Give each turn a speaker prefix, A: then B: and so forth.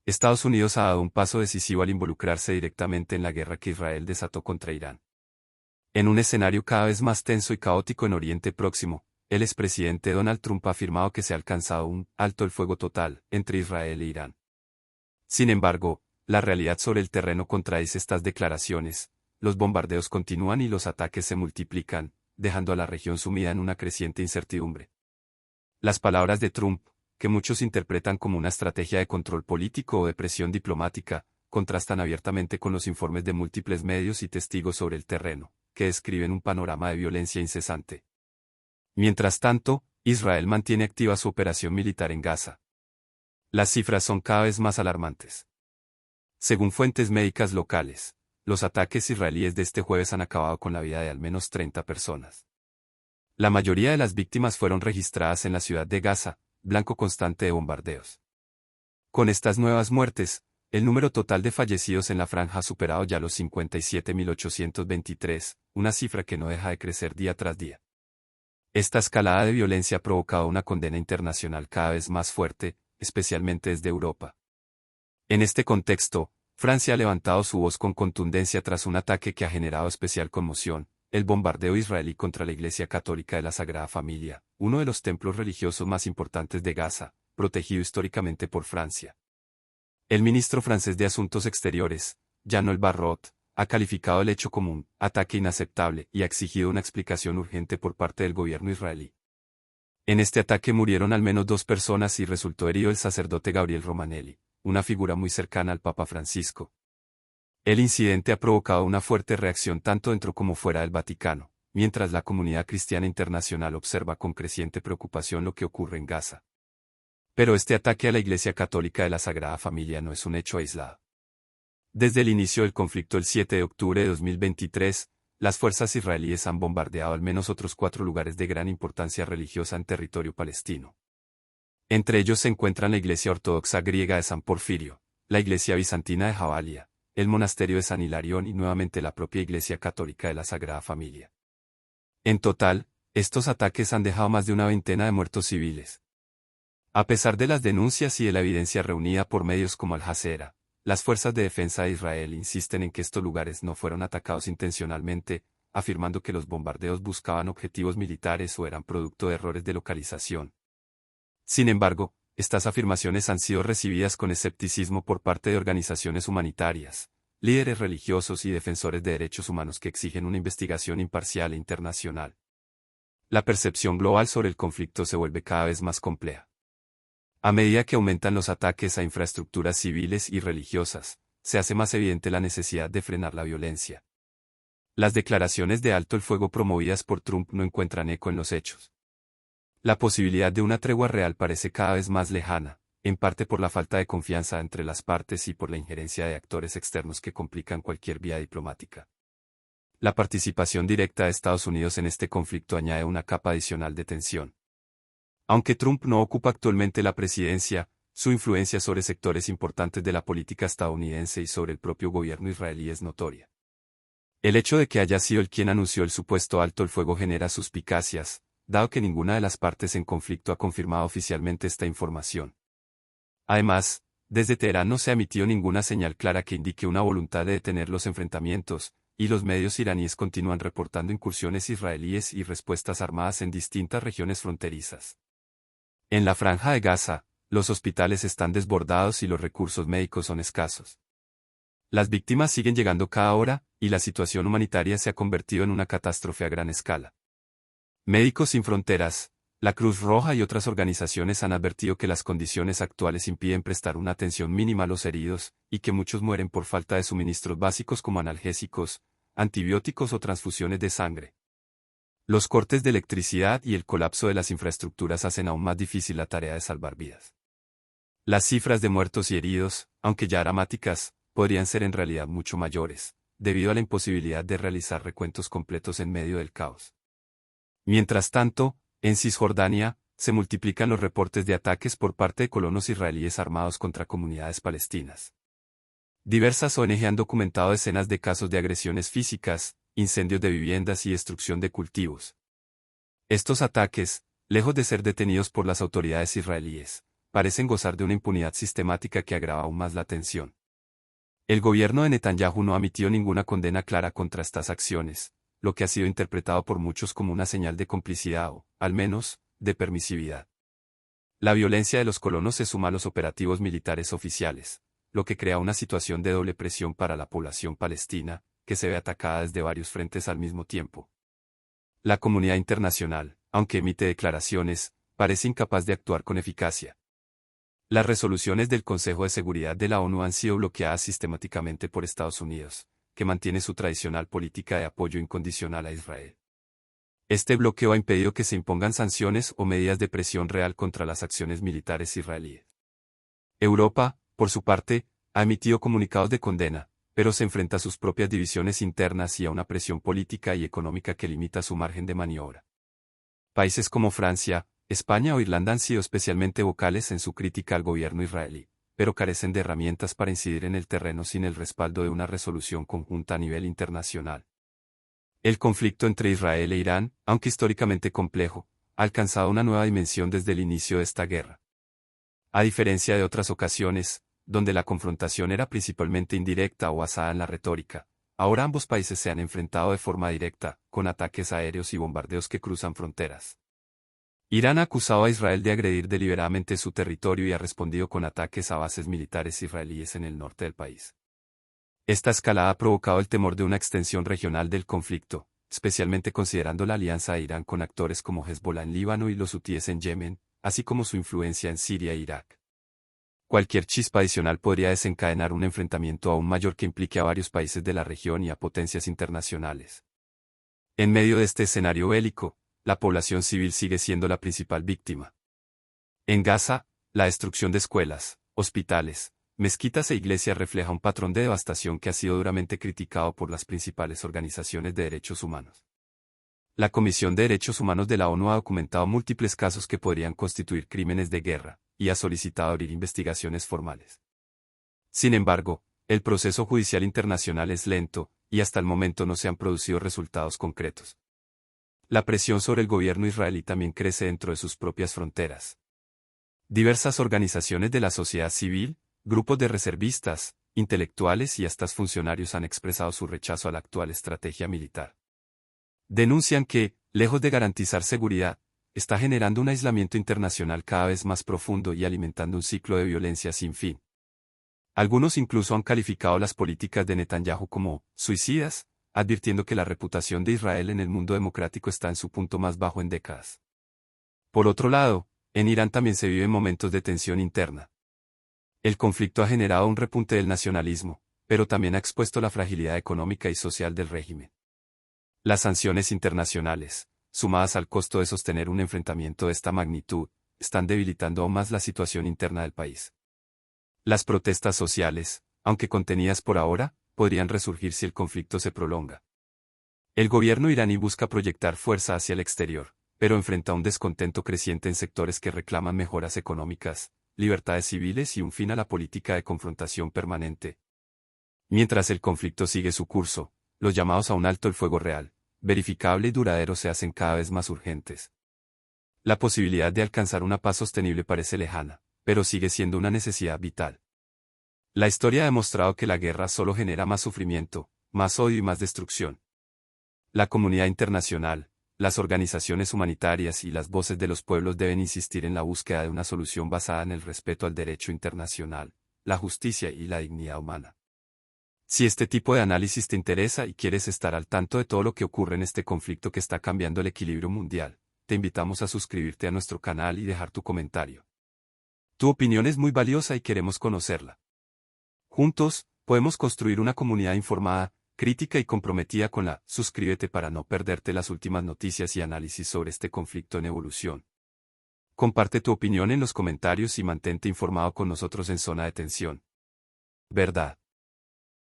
A: Estados Unidos ha dado un paso decisivo al involucrarse directamente en la guerra que Israel desató contra Irán. En un escenario cada vez más tenso y caótico en Oriente Próximo, el expresidente Donald Trump ha afirmado que se ha alcanzado un alto el fuego total entre Israel e Irán. Sin embargo, la realidad sobre el terreno contradice estas declaraciones. Los bombardeos continúan y los ataques se multiplican, dejando a la región sumida en una creciente incertidumbre. Las palabras de Trump, que muchos interpretan como una estrategia de control político o de presión diplomática, contrastan abiertamente con los informes de múltiples medios y testigos sobre el terreno, que describen un panorama de violencia incesante. Mientras tanto, Israel mantiene activa su operación militar en Gaza. Las cifras son cada vez más alarmantes. Según fuentes médicas locales, los ataques israelíes de este jueves han acabado con la vida de al menos 30 personas. La mayoría de las víctimas fueron registradas en la ciudad de Gaza, blanco constante de bombardeos. Con estas nuevas muertes, el número total de fallecidos en la franja ha superado ya los 57.823, una cifra que no deja de crecer día tras día. Esta escalada de violencia ha provocado una condena internacional cada vez más fuerte, especialmente desde Europa. En este contexto, Francia ha levantado su voz con contundencia tras un ataque que ha generado especial conmoción, el bombardeo israelí contra la Iglesia Católica de la Sagrada Familia, uno de los templos religiosos más importantes de Gaza, protegido históricamente por Francia. El ministro francés de Asuntos Exteriores, Jean-Noël Barrot, ha calificado el hecho como un ataque inaceptable y ha exigido una explicación urgente por parte del gobierno israelí. En este ataque murieron al menos 2 personas y resultó herido el sacerdote Gabriel Romanelli, una figura muy cercana al Papa Francisco. El incidente ha provocado una fuerte reacción tanto dentro como fuera del Vaticano, mientras la comunidad cristiana internacional observa con creciente preocupación lo que ocurre en Gaza. Pero este ataque a la Iglesia Católica de la Sagrada Familia no es un hecho aislado. Desde el inicio del conflicto el 7 de octubre de 2023, las fuerzas israelíes han bombardeado al menos otros 4 lugares de gran importancia religiosa en territorio palestino. Entre ellos se encuentran la Iglesia Ortodoxa Griega de San Porfirio, la Iglesia Bizantina de Jabalia, el Monasterio de San Hilarión y nuevamente la propia Iglesia Católica de la Sagrada Familia. En total, estos ataques han dejado más de una veintena de muertos civiles. A pesar de las denuncias y de la evidencia reunida por medios como Al Jazeera, las fuerzas de defensa de Israel insisten en que estos lugares no fueron atacados intencionalmente, afirmando que los bombardeos buscaban objetivos militares o eran producto de errores de localización. Sin embargo, estas afirmaciones han sido recibidas con escepticismo por parte de organizaciones humanitarias, líderes religiosos y defensores de derechos humanos que exigen una investigación imparcial e internacional. La percepción global sobre el conflicto se vuelve cada vez más compleja. A medida que aumentan los ataques a infraestructuras civiles y religiosas, se hace más evidente la necesidad de frenar la violencia. Las declaraciones de alto el fuego promovidas por Trump no encuentran eco en los hechos. La posibilidad de una tregua real parece cada vez más lejana, en parte por la falta de confianza entre las partes y por la injerencia de actores externos que complican cualquier vía diplomática. La participación directa de Estados Unidos en este conflicto añade una capa adicional de tensión. Aunque Trump no ocupa actualmente la presidencia, su influencia sobre sectores importantes de la política estadounidense y sobre el propio gobierno israelí es notoria. El hecho de que haya sido él quien anunció el supuesto alto el fuego genera suspicacias, dado que ninguna de las partes en conflicto ha confirmado oficialmente esta información. Además, desde Teherán no se ha emitido ninguna señal clara que indique una voluntad de detener los enfrentamientos, y los medios iraníes continúan reportando incursiones israelíes y respuestas armadas en distintas regiones fronterizas. En la franja de Gaza, los hospitales están desbordados y los recursos médicos son escasos. Las víctimas siguen llegando cada hora, y la situación humanitaria se ha convertido en una catástrofe a gran escala. Médicos Sin Fronteras, la Cruz Roja y otras organizaciones han advertido que las condiciones actuales impiden prestar una atención mínima a los heridos, y que muchos mueren por falta de suministros básicos como analgésicos, antibióticos o transfusiones de sangre. Los cortes de electricidad y el colapso de las infraestructuras hacen aún más difícil la tarea de salvar vidas. Las cifras de muertos y heridos, aunque ya dramáticas, podrían ser en realidad mucho mayores, debido a la imposibilidad de realizar recuentos completos en medio del caos. Mientras tanto, en Cisjordania, se multiplican los reportes de ataques por parte de colonos israelíes armados contra comunidades palestinas. Diversas ONG han documentado decenas de casos de agresiones físicas, incendios de viviendas y destrucción de cultivos. Estos ataques, lejos de ser detenidos por las autoridades israelíes, parecen gozar de una impunidad sistemática que agrava aún más la tensión. El gobierno de Netanyahu no ha emitido ninguna condena clara contra estas acciones, lo que ha sido interpretado por muchos como una señal de complicidad o, al menos, de permisividad. La violencia de los colonos se suma a los operativos militares oficiales, lo que crea una situación de doble presión para la población palestina, que se ve atacada desde varios frentes al mismo tiempo. La comunidad internacional, aunque emite declaraciones, parece incapaz de actuar con eficacia. Las resoluciones del Consejo de Seguridad de la ONU han sido bloqueadas sistemáticamente por Estados Unidos, que mantiene su tradicional política de apoyo incondicional a Israel. Este bloqueo ha impedido que se impongan sanciones o medidas de presión real contra las acciones militares israelíes. Europa, por su parte, ha emitido comunicados de condena, pero se enfrenta a sus propias divisiones internas y a una presión política y económica que limita su margen de maniobra. Países como Francia, España o Irlanda han sido especialmente vocales en su crítica al gobierno israelí, pero carecen de herramientas para incidir en el terreno sin el respaldo de una resolución conjunta a nivel internacional. El conflicto entre Israel e Irán, aunque históricamente complejo, ha alcanzado una nueva dimensión desde el inicio de esta guerra. A diferencia de otras ocasiones, donde la confrontación era principalmente indirecta o basada en la retórica, ahora ambos países se han enfrentado de forma directa, con ataques aéreos y bombardeos que cruzan fronteras. Irán ha acusado a Israel de agredir deliberadamente su territorio y ha respondido con ataques a bases militares israelíes en el norte del país. Esta escalada ha provocado el temor de una extensión regional del conflicto, especialmente considerando la alianza de Irán con actores como Hezbollah en Líbano y los hutíes en Yemen, así como su influencia en Siria e Irak. Cualquier chispa adicional podría desencadenar un enfrentamiento aún mayor que implique a varios países de la región y a potencias internacionales. En medio de este escenario bélico, la población civil sigue siendo la principal víctima. En Gaza, la destrucción de escuelas, hospitales, mezquitas e iglesias refleja un patrón de devastación que ha sido duramente criticado por las principales organizaciones de derechos humanos. La Comisión de Derechos Humanos de la ONU ha documentado múltiples casos que podrían constituir crímenes de guerra, y ha solicitado abrir investigaciones formales. Sin embargo, el proceso judicial internacional es lento, y hasta el momento no se han producido resultados concretos. La presión sobre el gobierno israelí también crece dentro de sus propias fronteras. Diversas organizaciones de la sociedad civil, grupos de reservistas, intelectuales y hasta funcionarios han expresado su rechazo a la actual estrategia militar. Denuncian que, lejos de garantizar seguridad, está generando un aislamiento internacional cada vez más profundo y alimentando un ciclo de violencia sin fin. Algunos incluso han calificado las políticas de Netanyahu como suicidas, advirtiendo que la reputación de Israel en el mundo democrático está en su punto más bajo en décadas. Por otro lado, en Irán también se viven momentos de tensión interna. El conflicto ha generado un repunte del nacionalismo, pero también ha expuesto la fragilidad económica y social del régimen. Las sanciones internacionales, sumadas al costo de sostener un enfrentamiento de esta magnitud, están debilitando aún más la situación interna del país. Las protestas sociales, aunque contenidas por ahora, podrían resurgir si el conflicto se prolonga. El gobierno iraní busca proyectar fuerza hacia el exterior, pero enfrenta un descontento creciente en sectores que reclaman mejoras económicas, libertades civiles y un fin a la política de confrontación permanente. Mientras el conflicto sigue su curso, los llamados a un alto el fuego real, verificable y duradero se hacen cada vez más urgentes. La posibilidad de alcanzar una paz sostenible parece lejana, pero sigue siendo una necesidad vital. La historia ha demostrado que la guerra solo genera más sufrimiento, más odio y más destrucción. La comunidad internacional, las organizaciones humanitarias y las voces de los pueblos deben insistir en la búsqueda de una solución basada en el respeto al derecho internacional, la justicia y la dignidad humana. Si este tipo de análisis te interesa y quieres estar al tanto de todo lo que ocurre en este conflicto que está cambiando el equilibrio mundial, te invitamos a suscribirte a nuestro canal y dejar tu comentario. Tu opinión es muy valiosa y queremos conocerla. Juntos, podemos construir una comunidad informada, crítica y comprometida con la. Suscríbete para no perderte las últimas noticias y análisis sobre este conflicto en evolución. Comparte tu opinión en los comentarios y mantente informado con nosotros en Zona de Tensión. Verdad.